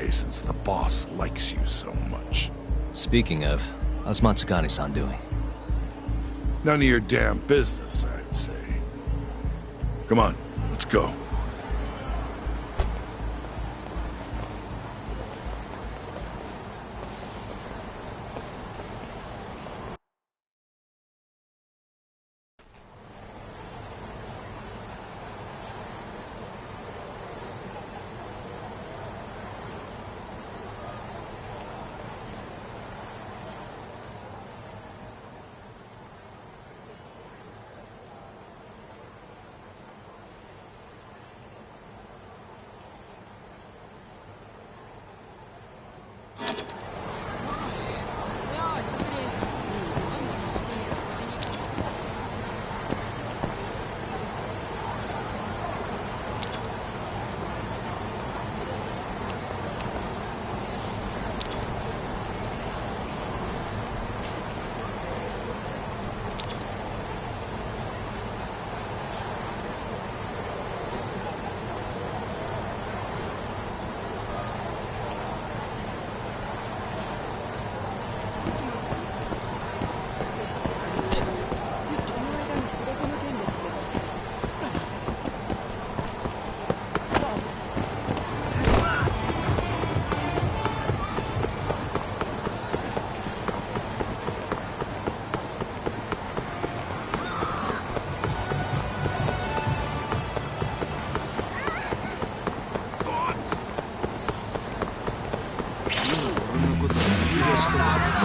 way since the boss likes you so much. Speaking of, how's Matsugane-san doing? None of your damn business, I'd say. Come on, let's go.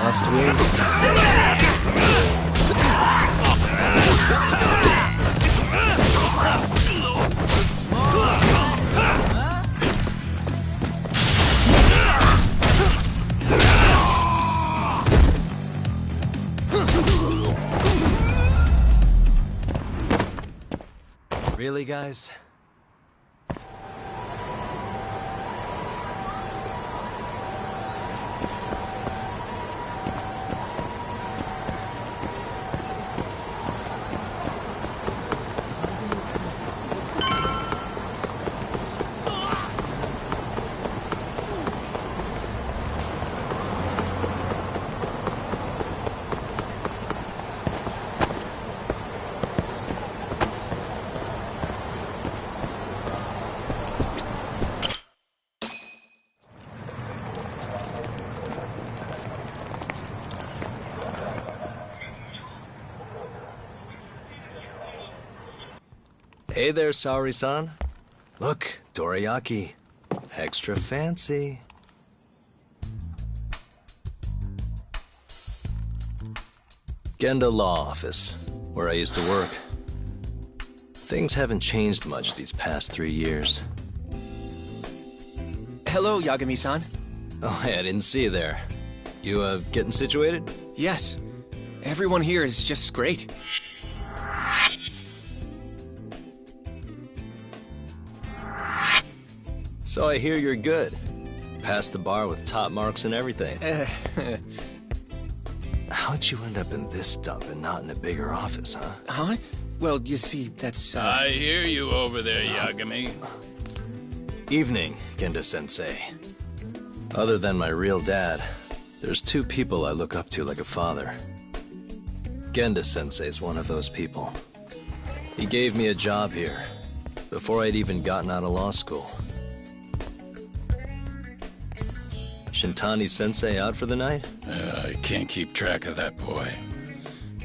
Last wing. Really, guys? Hey there, Saori-san. Look, dorayaki. Extra fancy. Genda Law Office, where I used to work. Things haven't changed much these past 3 years. Hello, Yagami-san. Oh, hey, I didn't see you there. You, getting situated? Yes. Everyone here is just great. So I hear you're good. Passed the bar with top marks and everything. How'd you end up in this dump and not in a bigger office, huh? Huh? Well, you see, that's, I hear you over there, Yagami. Evening, Genda-sensei. Other than my real dad, there's 2 people I look up to like a father. Genda-sensei's one of those people. He gave me a job here, before I'd even gotten out of law school. Shintani-sensei out for the night? I can't keep track of that boy.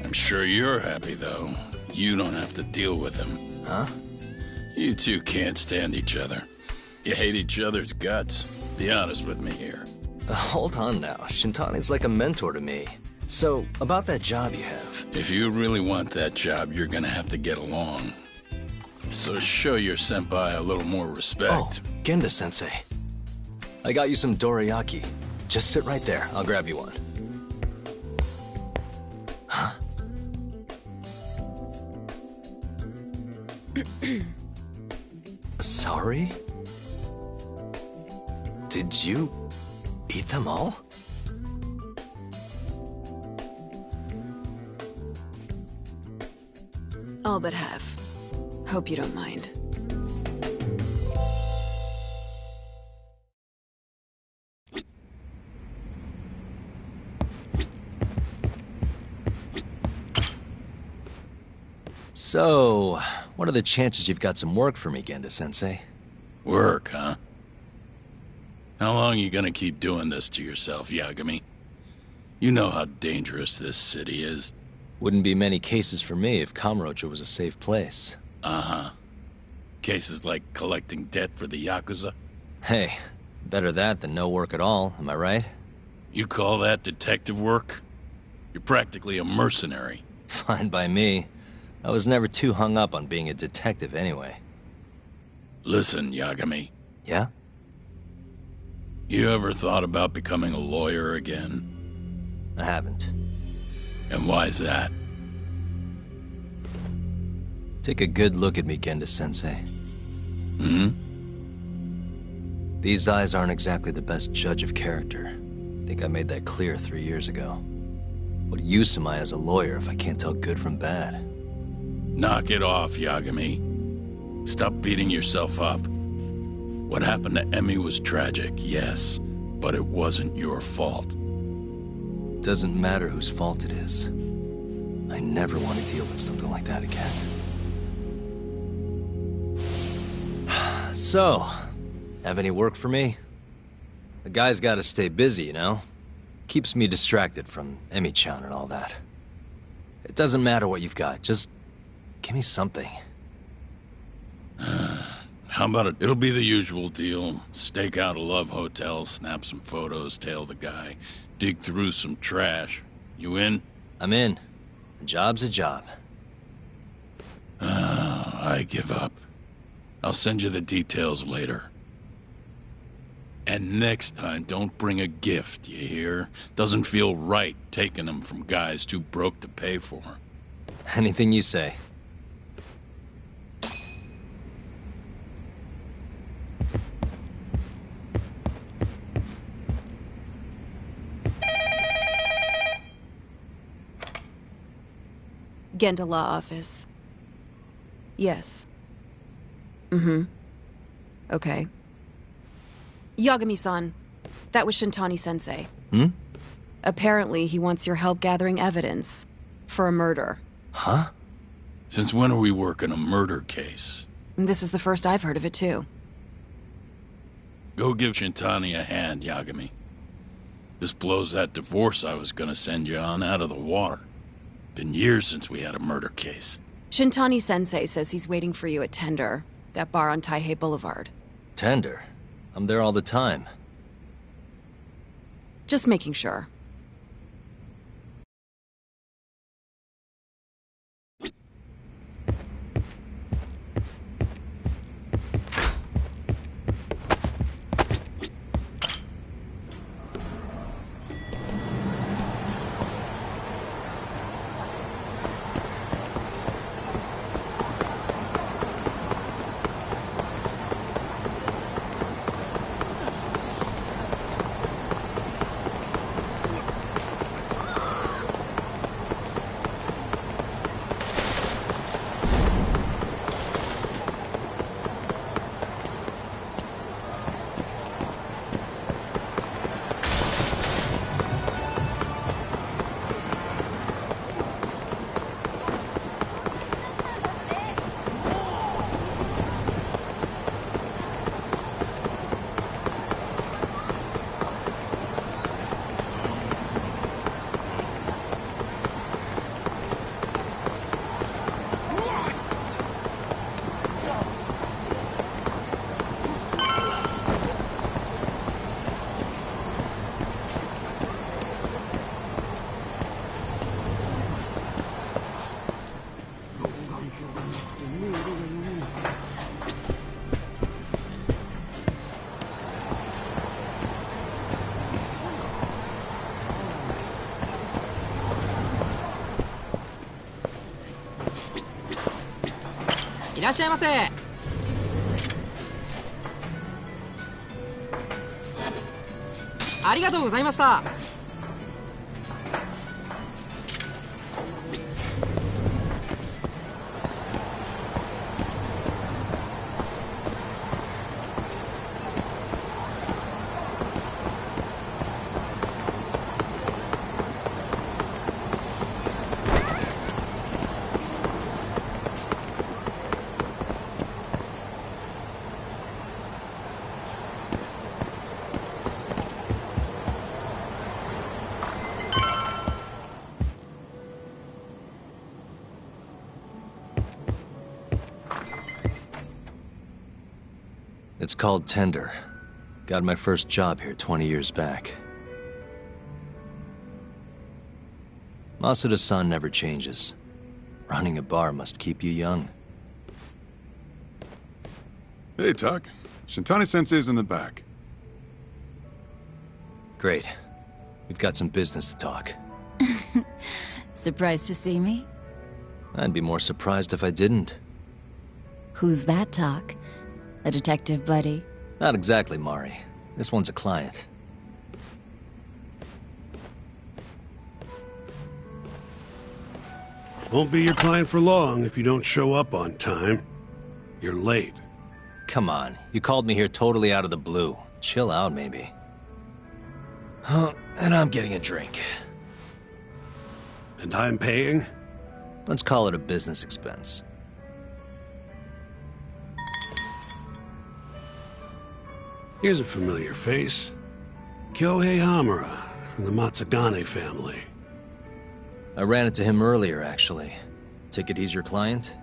I'm sure you're happy, though. You don't have to deal with him. Huh? You two can't stand each other. You hate each other's guts. Be honest with me here. Hold on now. Shintani's like a mentor to me. So, about that job you have. If you really want that job, you're gonna have to get along. So show your senpai a little more respect. Oh, Genda-sensei. I got you some dorayaki. Just sit right there. I'll grab you one. Huh? Sorry? Did you eat them all? All but half. Hope you don't mind. So, what are the chances you've got some work for me, Genda-sensei? Work, huh? How long you gonna keep doing this to yourself, Yagami? You know how dangerous this city is. Wouldn't be many cases for me if Kamurocho was a safe place. Uh-huh. Cases like collecting debt for the YAKUZA? Hey, better that than no work at all, am I right? You call that detective work? You're practically a mercenary. Fine by me. I was never too hung up on being a detective anyway. Listen, Yagami. Yeah? You ever thought about becoming a lawyer again? I haven't. And why's that? Take a good look at me, Genda-sensei. Hmm? These eyes aren't exactly the best judge of character. I think I made that clear 3 years ago. What use am I as a lawyer if I can't tell good from bad? Knock it off, Yagami. Stop beating yourself up. What happened to Emmy was tragic, yes, but it wasn't your fault. Doesn't matter whose fault it is. I never want to deal with something like that again. So, have any work for me? A guy's gotta stay busy, you know? Keeps me distracted from Emmy-chan and all that. It doesn't matter what you've got, just give me something. How about it? It'll be the usual deal. Stake out a love hotel, snap some photos, tail the guy, dig through some trash. You in? I'm in. A job's a job. I give up. I'll send you the details later. And next time, don't bring a gift, you hear? Doesn't feel right taking them from guys too broke to pay for. Anything you say. Genda Law Office. Yes. Mm-hmm. Okay. Yagami-san, that was Shintani-sensei. Hmm? Apparently, he wants your help gathering evidence for a murder. Huh? Since when are we working a murder case? This is the first I've heard of it, too. Go give Shintani a hand, Yagami. This blows that divorce I was gonna send you on out of the water. Been years since we had a murder case. Shintani-sensei says he's waiting for you at Tender, that bar on Taihei Boulevard. Tender. I'm there all the time. Just making sure.いらっしゃいませ。ありがとうございました。It's called Tender. Got my first job here 20 years back. Masuda-san never changes. Running a bar must keep you young. Hey, Tuck. Shintani-sensei's in the back. Great. We've got some business to talk. Surprised to see me? I'd be more surprised if I didn't. Who's that, Talk? A detective buddy? Not exactly, Mari. This one's a client. Won't be your client for long if you don't show up on time. You're late. Come on, you called me here totally out of the blue. Chill out, maybe. Huh, and I'm getting a drink. And I'm paying? Let's call it a business expense. Here's a familiar face. Kyohei Hamura, from the Matsugane family. I ran into him earlier, actually. Take it he's your client?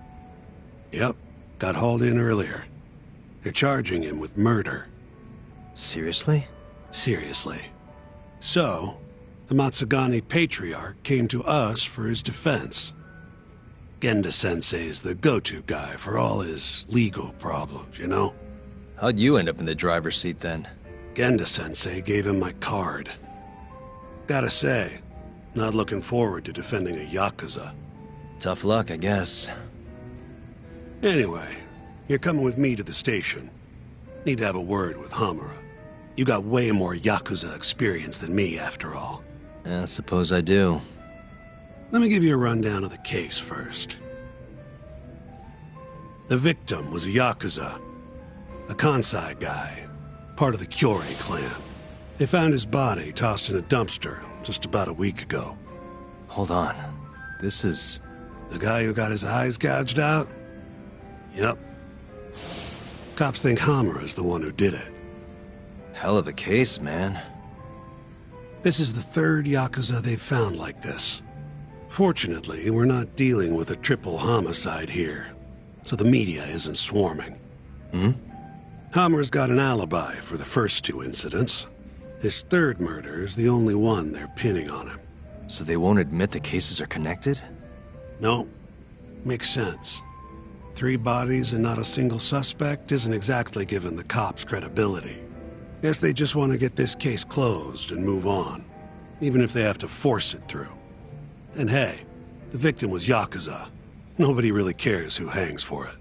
Yep, got hauled in earlier. They're charging him with murder. Seriously? Seriously. So, the Matsugane patriarch came to us for his defense. Genda-sensei's the go-to guy for all his legal problems, you know? How'd you end up in the driver's seat then? Genda-sensei gave him my card. Gotta say, not looking forward to defending a Yakuza. Tough luck, I guess. Anyway, you're coming with me to the station. Need to have a word with Hamura. You got way more Yakuza experience than me, after all. I suppose I do. Let me give you a rundown of the case first. The victim was a Yakuza. A Kansai guy. Part of the Kyorei clan. They found his body tossed in a dumpster just about a week ago. Hold on. This is... The guy who got his eyes gouged out? Yep. Cops think Hamura's the one who did it. Hell of a case, man. This is the third Yakuza they've found like this. Fortunately, we're not dealing with a triple homicide here, so the media isn't swarming. Hamura's got an alibi for the first two incidents. His third murder is the only one they're pinning on him. So they won't admit the cases are connected? No. Makes sense. 3 bodies and not a single suspect isn't exactly giving the cops credibility. Guess they just want to get this case closed and move on, even if they have to force it through. And hey, the victim was Yakuza. Nobody really cares who hangs for it.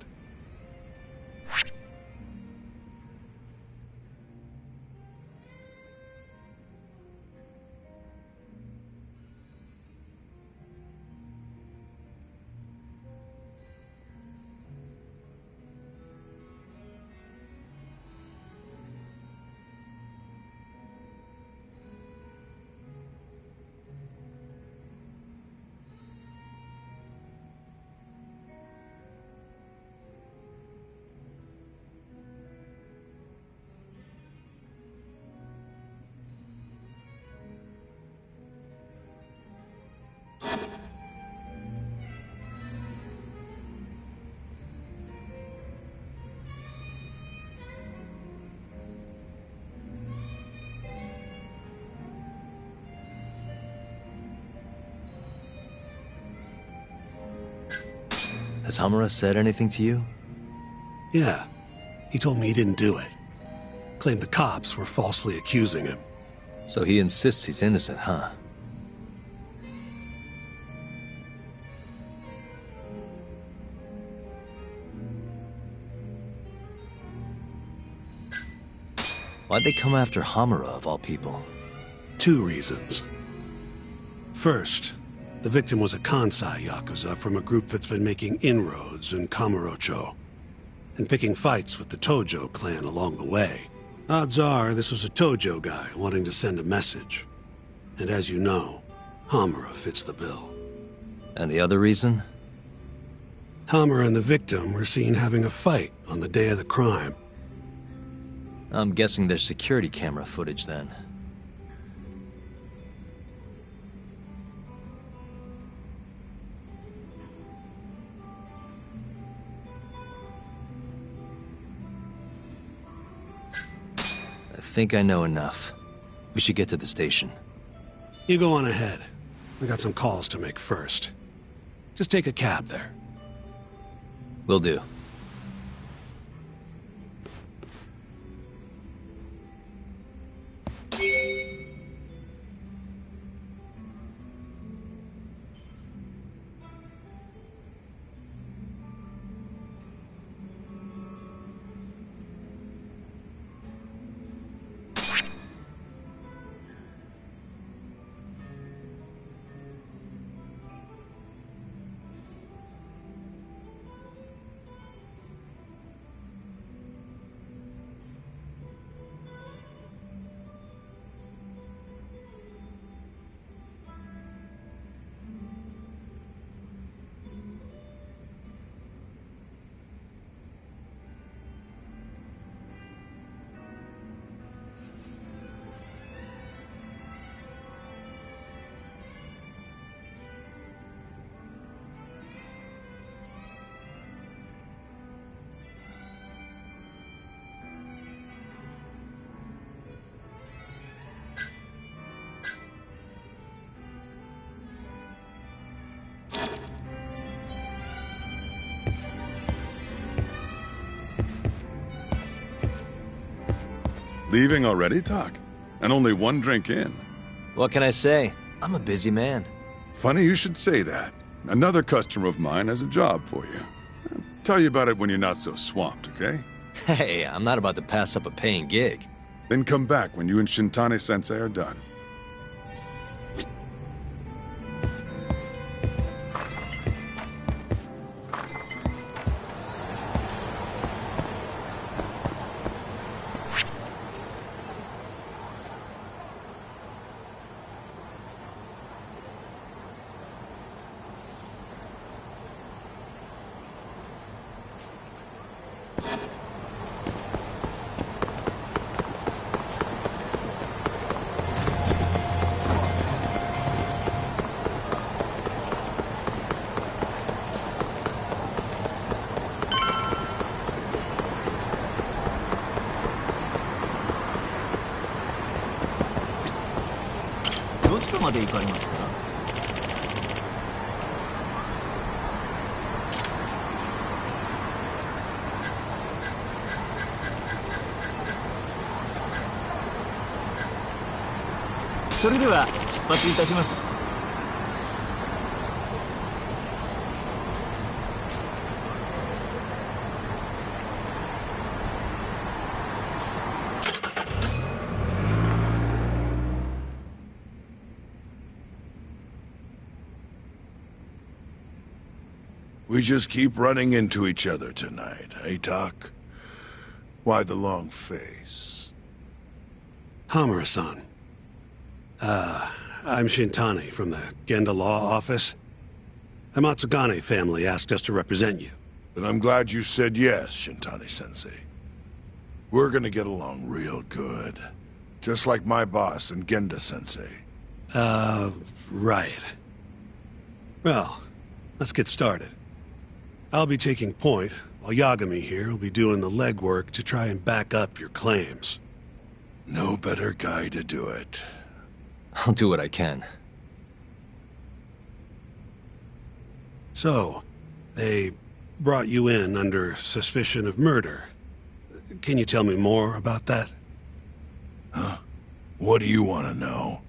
Has Hamura said anything to you? Yeah. He told me he didn't do it. Claimed the cops were falsely accusing him. So he insists he's innocent, huh? Why'd they come after Hamura, of all people? 2 reasons. First, the victim was a Kansai Yakuza from a group that's been making inroads in Kamurocho, and picking fights with the Tojo clan along the way. Odds are this was a Tojo guy wanting to send a message. And as you know, Hamura fits the bill. And the other reason? Hamura and the victim were seen having a fight on the day of the crime. I'm guessing there's security camera footage then. think I know enough. We should get to the station. You go on ahead. I got some calls to make first. Just take a cab there. Will do. Leaving already, Tak? And only one drink in. What can I say? I'm a busy man. Funny you should say that. Another customer of mine has a job for you. I'll tell you about it when you're not so swamped, okay? Hey, I'm not about to pass up a paying gig. Then come back when you and Shintani-sensei are done. We just keep running into each other tonight, eh, Tak? Why the long face? Hamura-san. I'm Shintani from the Genda Law Office. The Matsugane family asked us to represent you. Then I'm glad you said yes, Shintani-sensei. We're gonna get along real good. Just like my boss and Genda-sensei. Right. Well, let's get started. I'll be taking point, while Yagami here will be doing the legwork to try and back up your claims. No better guy to do it. I'll do what I can. So, they brought you in under suspicion of murder. Can you tell me more about that? Huh? What do you want to know?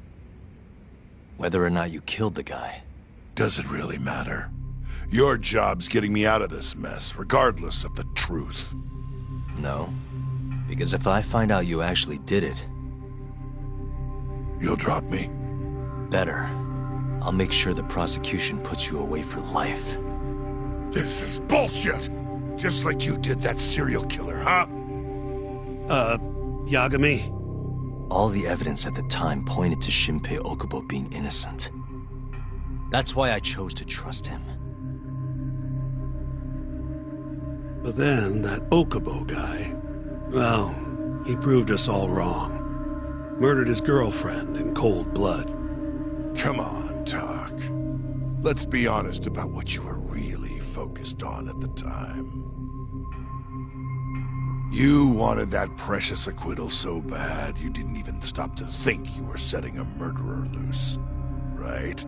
Whether or not you killed the guy. Does it really matter? Your job's getting me out of this mess, regardless of the truth. No. Because if I find out you actually did it... You'll drop me? Better. I'll make sure the prosecution puts you away for life. This is bullshit! Just like you did that serial killer, huh? Yagami? All the evidence at the time pointed to Shinpei Okubo being innocent. That's why I chose to trust him. But then, that Okubo guy... Well, he proved us all wrong. Murdered his girlfriend in cold blood. Come on, Tak. Let's be honest about what you were really focused on at the time. You wanted that precious acquittal so bad, you didn't even stop to think you were setting a murderer loose. Right?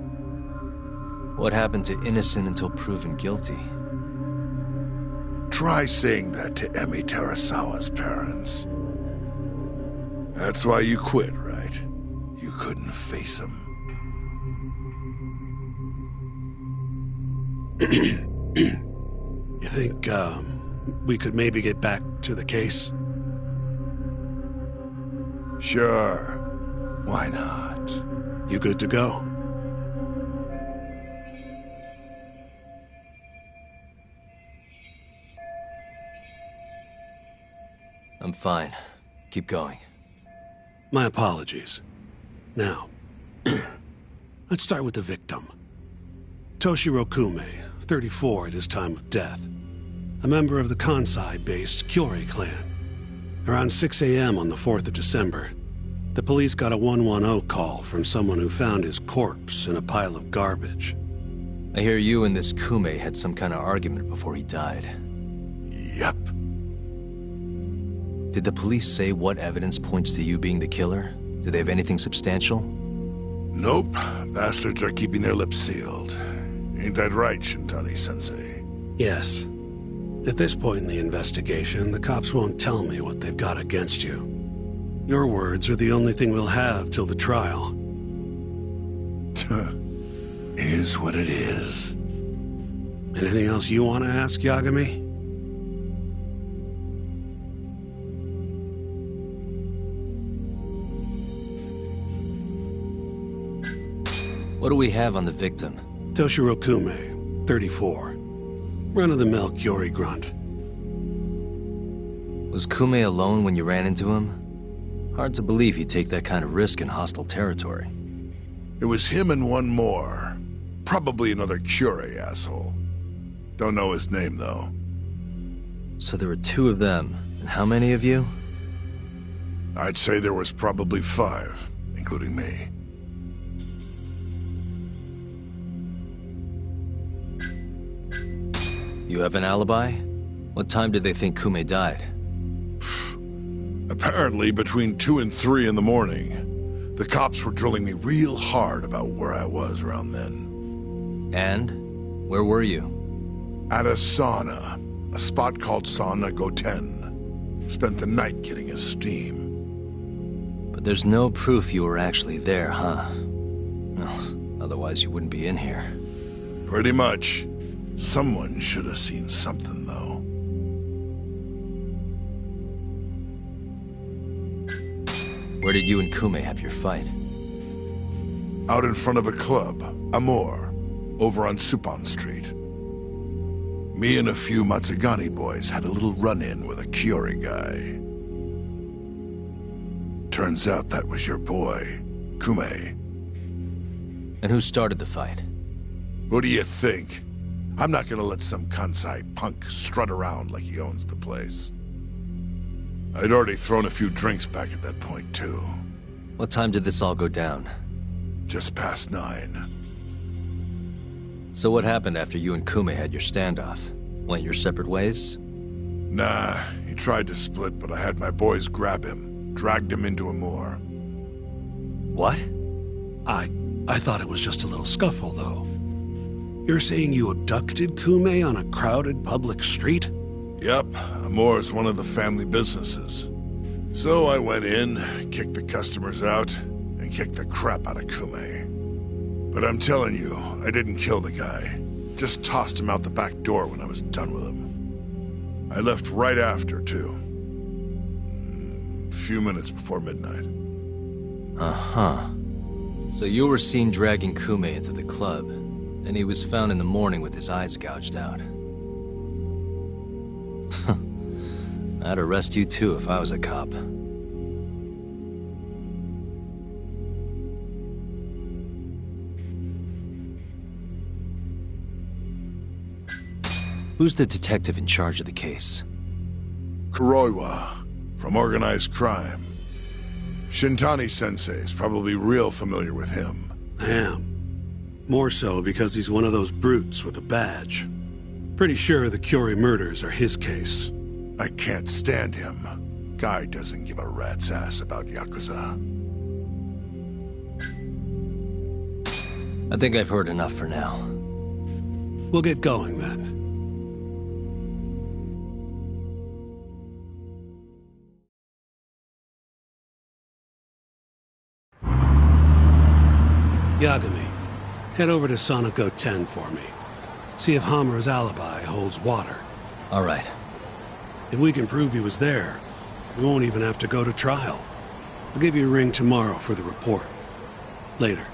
What happened to innocent until proven guilty? Try saying that to Emi Terasawa's parents. That's why you quit, right? You couldn't face him. You think, we could maybe get back to the case? Sure. Why not? You good to go? I'm fine. Keep going. My apologies. Now, let's start with the victim. Toshiro Kume, 34 at his time of death. A member of the Kansai-based Kyorei clan. Around 6 a.m. on the 4th of December, the police got a 110 call from someone who found his corpse in a pile of garbage. I hear you and this Kume had some kind of argument before he died. Yep. Did the police say what evidence points to you being the killer? Do they have anything substantial? Nope. Bastards are keeping their lips sealed. Ain't that right, Shintani-sensei? Yes. At this point in the investigation, the cops won't tell me what they've got against you. Your words are the only thing we'll have till the trial. Is what it is. Anything else you want to ask, Yagami? What do we have on the victim? Toshiro Kume, 34. Run-of-the-mill Kyorei grunt. Was Kume alone when you ran into him? Hard to believe he'd take that kind of risk in hostile territory. It was him and one more. Probably another Kyorei asshole. Don't know his name, though. So there were two of them. And how many of you? I'd say there was probably 5, including me. You have an alibi? What time did they think Kume died? Apparently between 2 and 3 in the morning. The cops were drilling me real hard about where I was around then. And? Where were you? At a sauna. A spot called Sauna Goten. Spent the night getting a steam. But there's no proof you were actually there, huh? Well, otherwise you wouldn't be in here. Pretty much. Someone should have seen something, though. Where did you and Kume have your fight? Out in front of a club, Amor, over on Supon Street. Me and a few Matsugani boys had a little run-in with a Kyorei guy. Turns out that was your boy, Kume. And who started the fight? Who do you think? I'm not gonna let some Kansai punk strut around like he owns the place. I'd already thrown a few drinks back at that point, too. What time did this all go down? Just past 9. So what happened after you and Kume had your standoff? Went your separate ways? Nah, he tried to split, but I had my boys grab him, dragged him into a moor. What? I thought it was just a little scuffle, though. You're saying you abducted Kume on a crowded public street? Yep, Amor's one of the family businesses. So I went in, kicked the customers out, and kicked the crap out of Kume. But I'm telling you, I didn't kill the guy. Just tossed him out the back door when I was done with him. I left right after, too. A few minutes before midnight. Uh-huh. So you were seen dragging Kume into the club, and he was found in the morning with his eyes gouged out. I'd arrest you too if I was a cop. Who's the detective in charge of the case? Kuroiwa, from organized crime. Shintani-sensei's probably real familiar with him. I am. More so because he's one of those brutes with a badge. Pretty sure the Kyorei murders are his case. I can't stand him. Guy doesn't give a rat's ass about Yakuza. I think I've heard enough for now. We'll get going then. Yagami, head over to Sonico 10 for me. See if Hamura's alibi holds water. All right. If we can prove he was there, we won't even have to go to trial. I'll give you a ring tomorrow for the report. Later.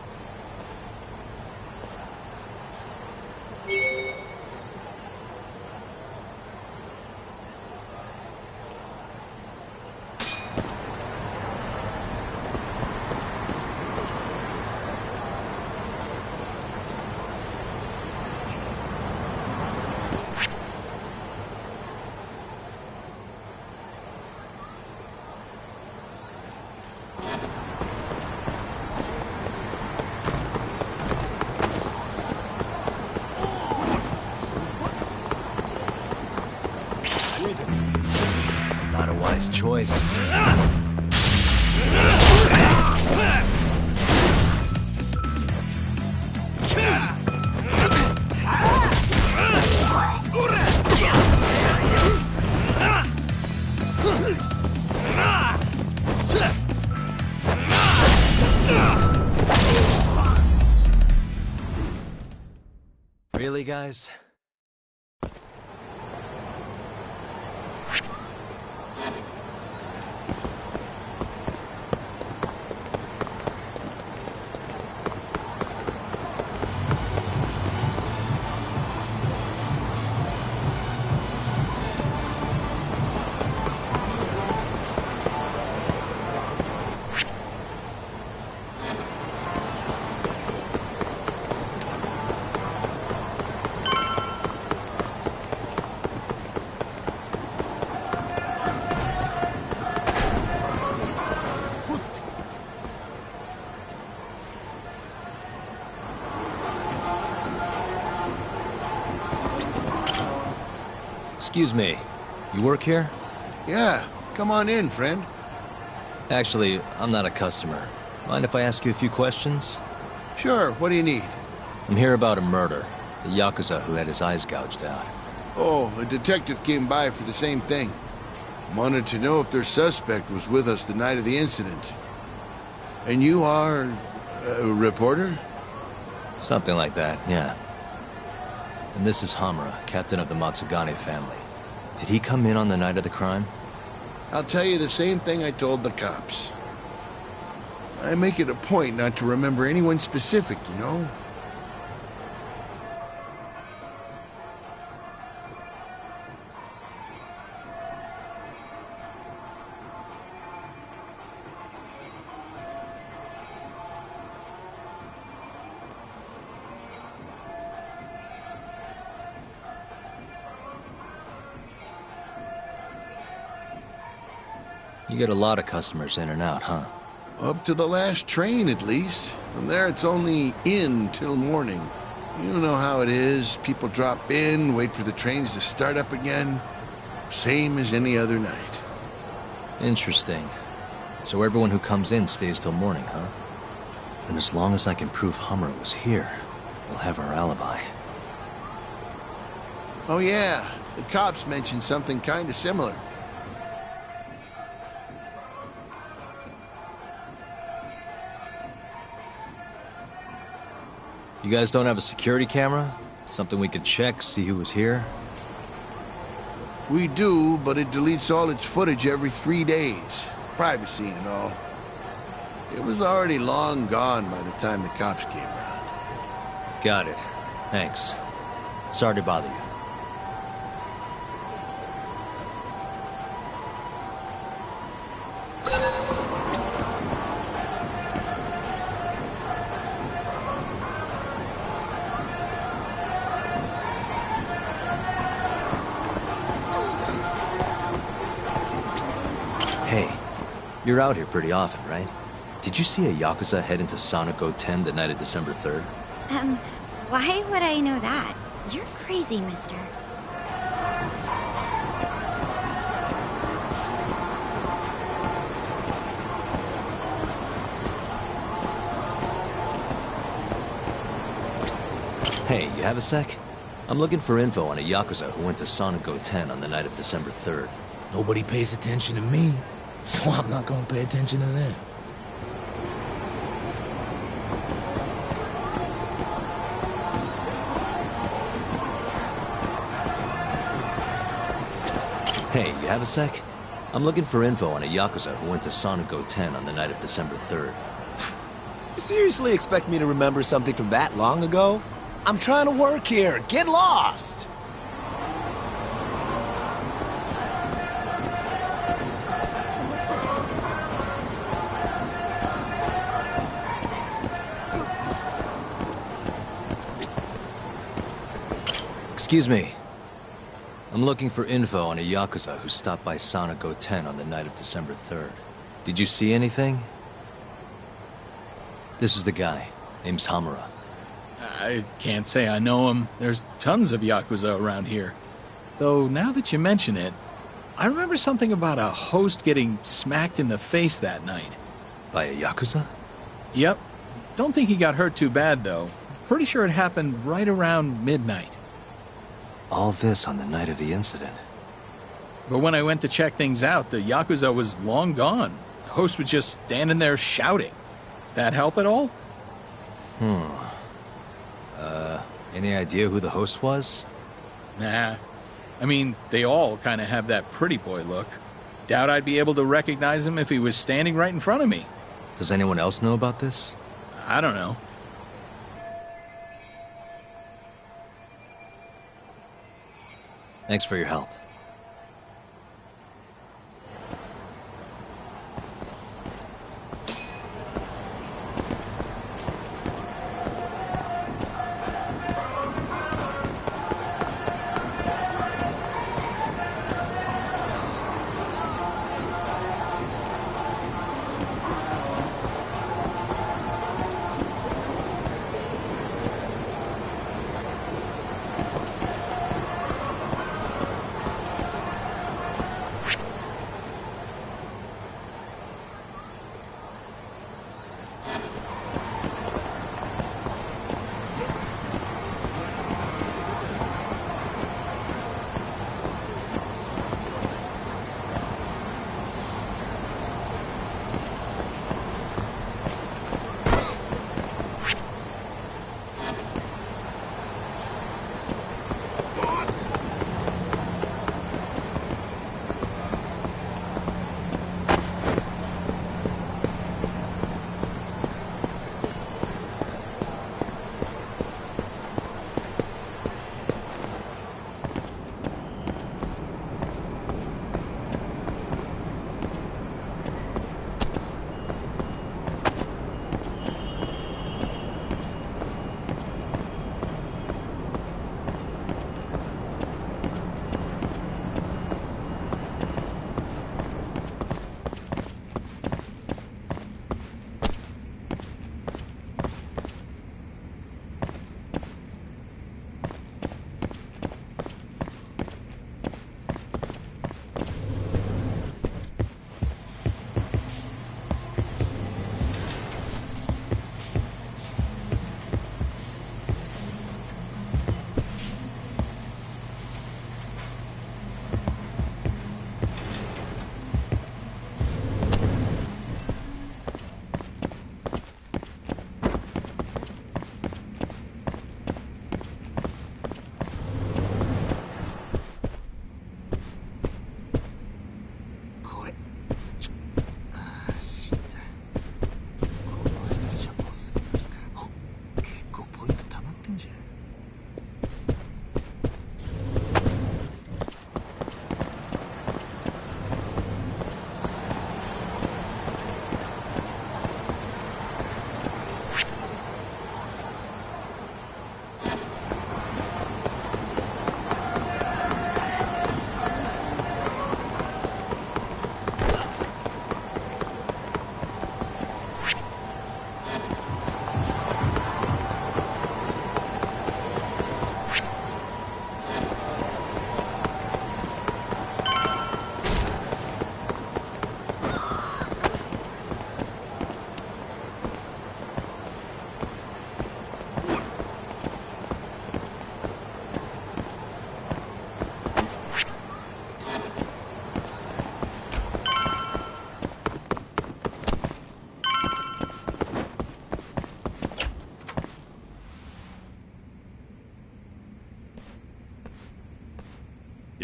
Not a wise choice. Really, guys? Excuse me, you work here? Yeah, come on in, friend. Actually, I'm not a customer. Mind if I ask you a few questions? Sure, what do you need? I'm here about a murder. The Yakuza who had his eyes gouged out. Oh, a detective came by for the same thing. Wanted to know if their suspect was with us the night of the incident. And you are a reporter? Something like that, yeah. And this is Hamura, captain of the Matsugane family. Did he come in on the night of the crime? I'll tell you the same thing I told the cops. I make it a point not to remember anyone specific, you know? You get a lot of customers in and out, huh? Up to the last train, at least. From there, it's only in till morning. You know how it is. People drop in, wait for the trains to start up again. Same as any other night. Interesting. So everyone who comes in stays till morning, huh? Then as long as I can prove Hamura was here, we'll have our alibi. Oh yeah, the cops mentioned something kind of similar. You guys don't have a security camera? Something we could check, see who was here? We do, but it deletes all its footage every 3 days. Privacy and all. It was already long gone by the time the cops came around. Got it. Thanks. Sorry to bother you. Hey, you're out here pretty often, right? Did you see a Yakuza head into Sonico 10 the night of December 3rd? Why would I know that? You're crazy, mister. Hey, you have a sec? I'm looking for info on a Yakuza who went to Sonic Go 10 on the night of December 3rd. Nobody pays attention to me, so I'm not gonna pay attention to them. Hey, you have a sec? I'm looking for info on a Yakuza who went to Sonic Go 10 on the night of December 3rd. You seriously expect me to remember something from that long ago? I'm trying to work here. Get lost! Excuse me. I'm looking for info on a Yakuza who stopped by Sonic Go 10 on the night of December 3rd. Did you see anything? This is the guy. Name's Hamura. I can't say I know him. There's tons of Yakuza around here. Though, now that you mention it, I remember something about a host getting smacked in the face that night. By a Yakuza? Yep. Don't think he got hurt too bad, though. Pretty sure it happened right around midnight. All this on the night of the incident. But when I went to check things out, the Yakuza was long gone. The host was just standing there shouting. That help at all? Any idea who the host was? Nah. I mean, they all kind of have that pretty boy look. Doubt I'd be able to recognize him if he was standing right in front of me. Does anyone else know about this? I don't know. Thanks for your help.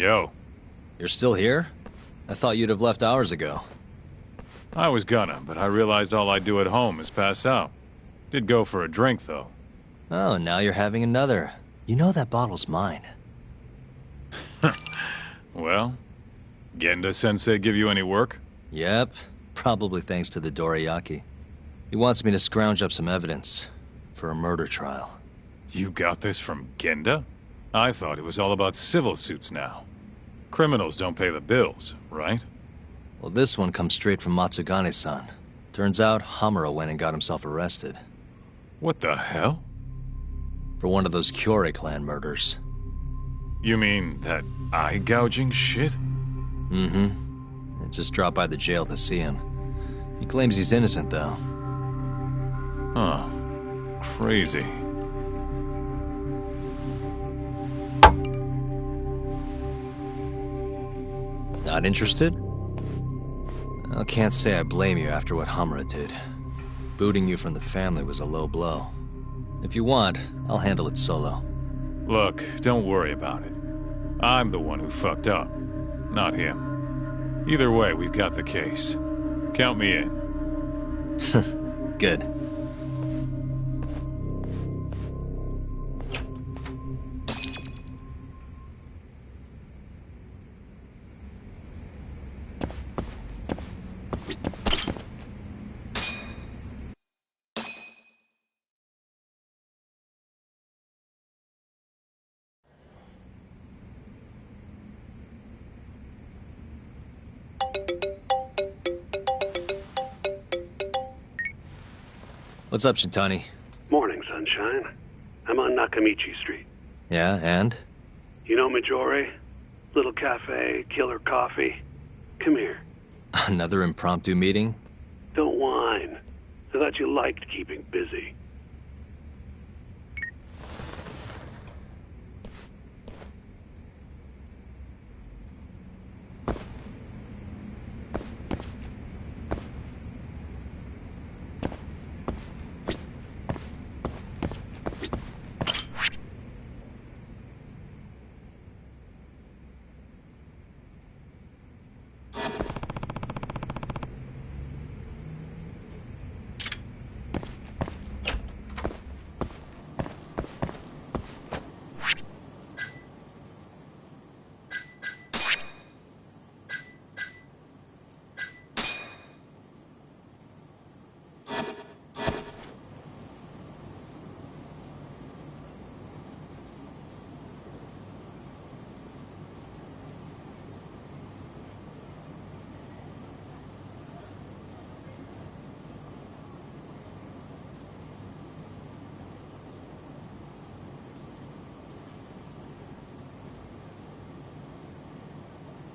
Yo. You're still here? I thought you'd have left hours ago. I was gonna, but I realized all I do at home is pass out. Did go for a drink, though. Oh, now you're having another. You know that bottle's mine. Well, Genda-sensei give you any work? Yep, probably thanks to the dorayaki. He wants me to scrounge up some evidence for a murder trial. You got this from Genda? I thought it was all about civil suits now. Criminals don't pay the bills, right? Well, this one comes straight from Matsugane-san. Turns out Hamura went and got himself arrested. What the hell? For one of those Kyorei clan murders. You mean that eye-gouging shit? Mm-hmm. I just dropped by the jail to see him. He claims he's innocent, though. Huh. Crazy. Not interested? I can't say I blame you after what Hamura did. Booting you from the family was a low blow. If you want, I'll handle it solo. Look, don't worry about it. I'm the one who fucked up, not him. Either way, we've got the case. Count me in. Good. What's up, Shintani? Morning, sunshine. I'm on Nakamichi Street. Yeah, and? You know Majore? Little cafe, killer coffee. Come here. Another impromptu meeting? Don't whine. I thought you liked keeping busy.